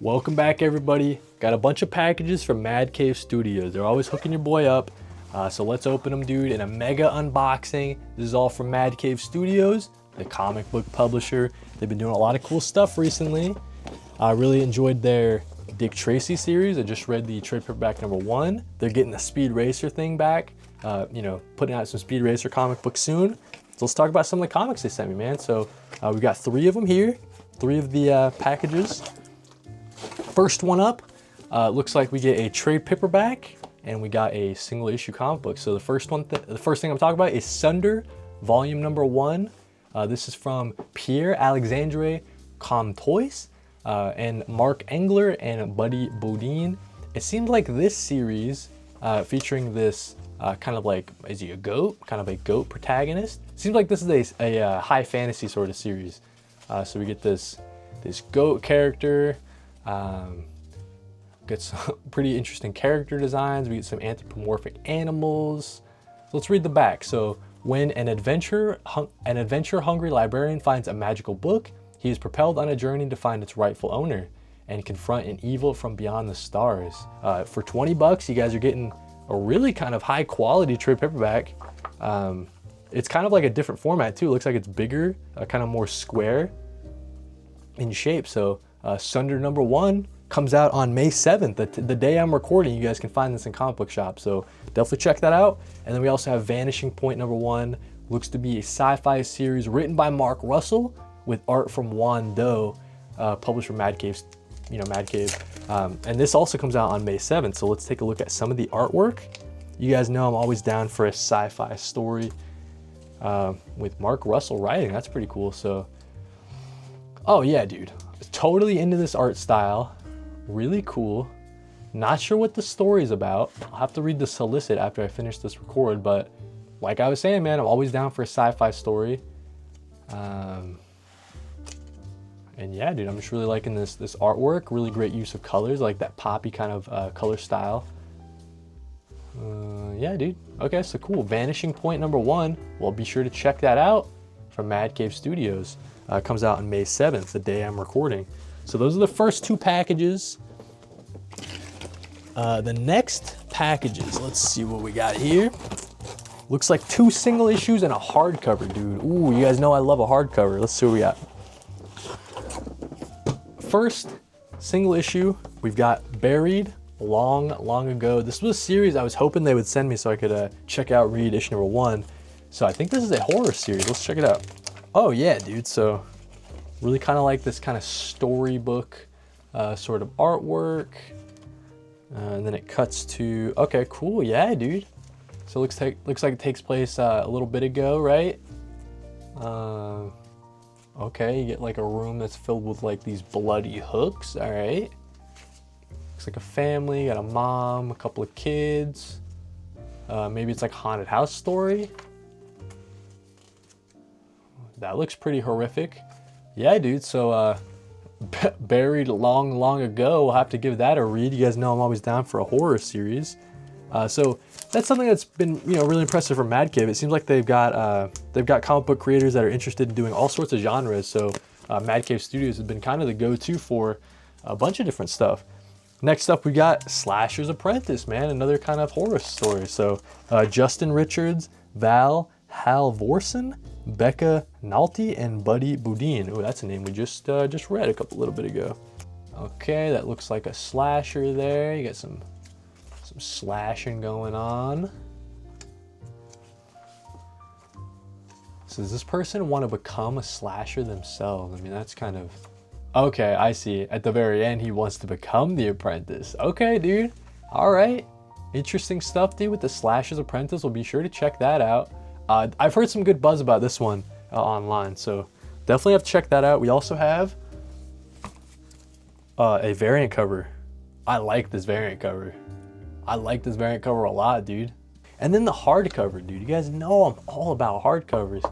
Welcome back, everybody. Got a bunch of packages from Mad Cave Studios. They're always hooking your boy up. So let's open them, dude, in a mega unboxing. This is all from Mad Cave Studios, the comic book publisher. They've been doing a lot of cool stuff recently. I really enjoyed their Dick Tracy series. I just read the trade paperback #1. They're getting the Speed Racer thing back. Putting out some Speed Racer comic books soon. So let's talk about some of the comics they sent me, man. So we've got 3 of them here, 3 of the packages. First one up, looks like we get a trade paperback and we got a single issue comic book. So the first thing I'm talking about is Sunder, volume #1. This is from Pierre-Alexandre Comtois and Mark Engler and Buddy Bodine. It seems like this series featuring this kind of like, is he a goat? Kind of a goat protagonist. Seems like this is a high fantasy sort of series. So we get this goat character. Get some pretty interesting character designs. We get some anthropomorphic animals. So let's read the back. So when an adventure-hungry librarian finds a magical book, he is propelled on a journey to find its rightful owner and confront an evil from beyond the stars. For 20 bucks, you guys are getting a really kind of high quality trade paperback. It's kind of like a different format too. It looks like it's bigger, kind of more square in shape. So Sunder #1 comes out on May 7th, the day I'm recording. You guys can find this in comic book shops, so definitely check that out. And then we also have Vanishing Point #1. Looks to be a sci-fi series written by Mark Russell with art from Juan Doe, publisher Mad Cave, Mad Cave. And this also comes out on May 7th, so let's take a look at some of the artwork. You guys know I'm always down for a sci-fi story with Mark Russell writing. That's pretty cool. So, oh yeah, dude. Totally into this art style. Really cool. Not sure what the story's about. I'll have to read the solicit after I finish this record, but like I was saying, man, I'm always down for a sci-fi story. And yeah, dude, I'm just really liking this artwork. Really great use of colors, like that poppy kind of color style. Yeah, dude. Okay, so cool. Vanishing Point #1. Well, be sure to check that out from Mad Cave Studios. Comes out on May 7th, the day I'm recording. So those are the first 2 packages. The next packages, let's see what we got here. Looks like 2 single issues and a hardcover, dude. Ooh, you guys know I love a hardcover. Let's see what we got. First single issue, we've got Buried Long Ago. This was a series I was hoping they would send me so I could check out, read issue #1. So I think this is a horror series. Let's check it out. Oh yeah, dude. So really kind of like this kind of storybook sort of artwork. And then it cuts to, okay, cool. Yeah, dude. So looks like it takes place a little bit ago, right? Okay, you get like a room that's filled with like these bloody hooks. All right. Looks like a family, got a mom, a couple of kids. Maybe it's like a haunted house story. That looks pretty horrific. Yeah, dude, so Buried Long Ago, we'll have to give that a read. You guys know I'm always down for a horror series. So that's something that's been, really impressive from Mad Cave. It seems like they've got comic book creators that are interested in doing all sorts of genres. So Mad Cave Studios has been kind of the go-to for a bunch of different stuff. Next up, we got Slasher's Apprentice, man, another kind of horror story. So Justin Richards, Val Halvorsen, Becca Nalty, and Buddy Bodine. Oh, that's a name we just read a little bit ago. Okay, that looks like a slasher there. You got some slashing going on. So does this person want to become a slasher themselves? I mean, that's kind of... Okay, I see. At the very end, he wants to become the apprentice. Okay, dude. All right. Interesting stuff, dude, with the Slasher's Apprentice. We'll be sure to check that out. I've heard some good buzz about this one online, so definitely have to check that out. We also have a variant cover. I like this variant cover. I like this variant cover a lot, dude. And then the hardcover, dude. You guys know I'm all about hardcovers.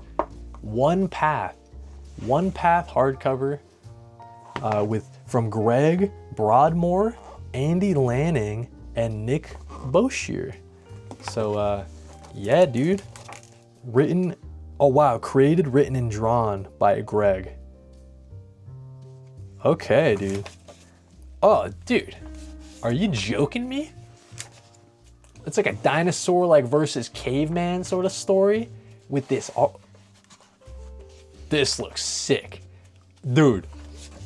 One Path hardcover from Greg Broadmoor, Andy Lanning, and Nick Boshier. So yeah, dude. Created, written, and drawn by Greg. Okay, dude. Oh, dude, are you joking me? It's like a dinosaur like versus caveman sort of story with this. Oh, this looks sick. Dude,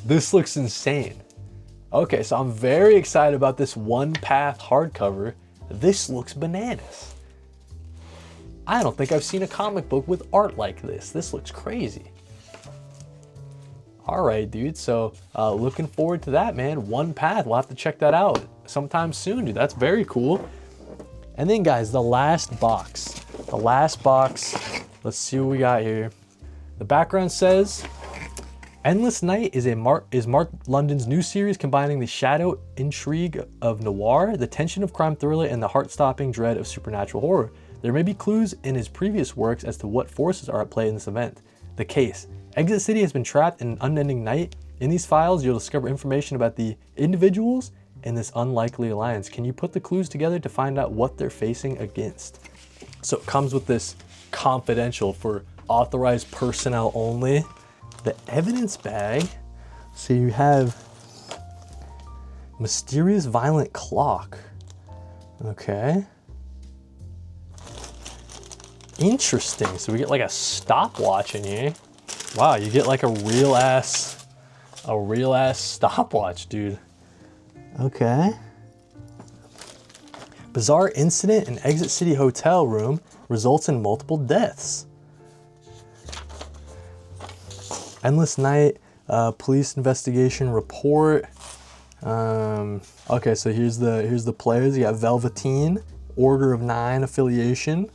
this looks insane. Okay, so I'm very excited about this One Path hardcover. This looks bananas. I don't think I've seen a comic book with art like this. This looks crazy. All right, dude, so looking forward to that, man. One Path, we'll have to check that out sometime soon, dude. That's very cool. And then, guys, the last box. The last box, let's see what we got here. The background says, Endless Night is Mark London's new series combining the shadow intrigue of noir, the tension of crime thriller, and the heart-stopping dread of supernatural horror. There may be clues in his previous works as to what forces are at play in this event. The case. Exit City has been trapped in an unending night. In these files, you'll discover information about the individuals in this unlikely alliance. Can you put the clues together to find out what they're facing against? So it comes with this confidential for authorized personnel only. The evidence bag. So you have mysterious violent clock. Okay. Interesting. So we get like a stopwatch in here. Wow, you get like a real ass stopwatch, dude. Okay. Bizarre incident in Exit City hotel room results in multiple deaths. Endless Night, police investigation report. Okay, so here's the players. You got Velveteen, Order of 9 affiliation.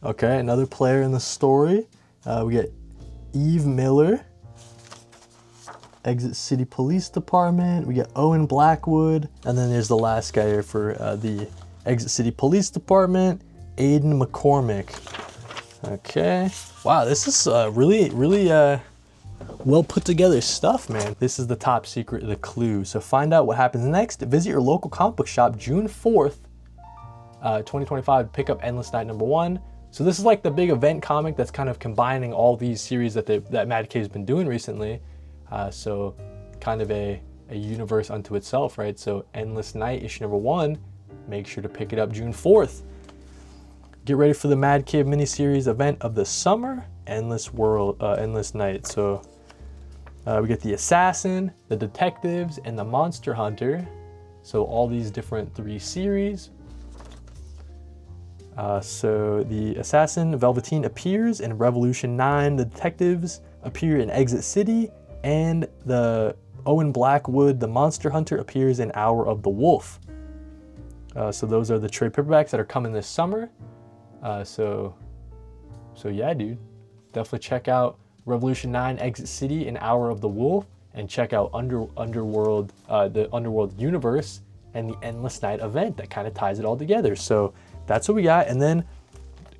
Okay, another player in the story. We get Eve Miller, Exit City Police Department. We get Owen Blackwood, and then there's the last guy here for the Exit City Police Department, Aiden McCormick. Okay, wow, this is really well put together stuff, man. This is the top secret, the clue. So find out what happens next. Visit your local comic book shop June 4th, 2025, pick up Endless Night #1. So this is like the big event comic that's kind of combining all these series that Mad Cave's been doing recently. So kind of a universe unto itself, right? So Endless Night issue #1, make sure to pick it up June 4th. Get ready for the Mad Cave miniseries event of the summer, Endless Night. So we get the assassin, the detectives, and the monster hunter. So all these different 3 series. So the assassin, Velveteen, appears in Revolution 9. The detectives appear in Exit City, and the Owen Blackwood, the monster hunter, appears in Hour of the Wolf. So those are the trade paperbacks that are coming this summer. So yeah, dude, definitely check out Revolution 9, Exit City, and Hour of the Wolf, and check out Underworld, the Underworld universe, and the Endless Night event that kind of ties it all together. So that's what we got, and then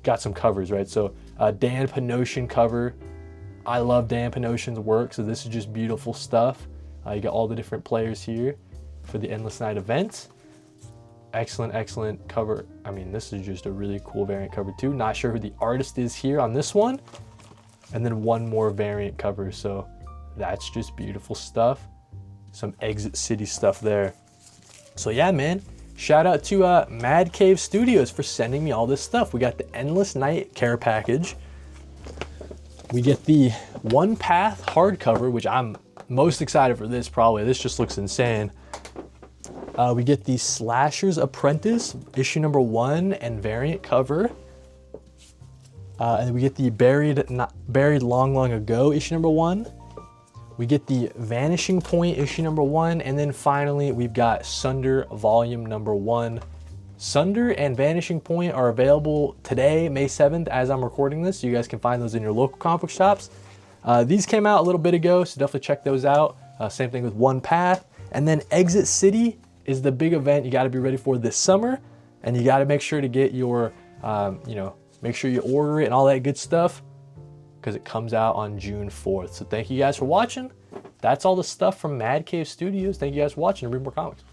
got some covers, right? So Dan Panosian cover. I love Dan Panosian's work, so this is just beautiful stuff. You got all the different players here for the Endless Night event. Excellent cover. I mean, this is just a really cool variant cover too. Not sure who the artist is here on this one. And then one more variant cover, so that's just beautiful stuff. Some Exit City stuff there. So yeah, man. Shout out to Mad Cave Studios for sending me all this stuff. We got the Endless Night care package. We get the One Path hardcover, which I'm most excited for this probably. This just looks insane. We get the Slasher's Apprentice, issue #1 and variant cover. And we get the Buried Long Ago, issue #1. We get the Vanishing Point, issue #1. And then finally, we've got Sunder, volume #1. Sunder and Vanishing Point are available today, May 7th, as I'm recording this. So you guys can find those in your local comic book shops. These came out a little bit ago, so definitely check those out. Same thing with One Path. And then Exit City is the big event you got to be ready for this summer. And you got to make sure to get your, make sure you order it and all that good stuff, because it comes out on June 4th. So thank you guys for watching. That's all the stuff from Mad Cave Studios. Thank you guys for watching, and read more comics.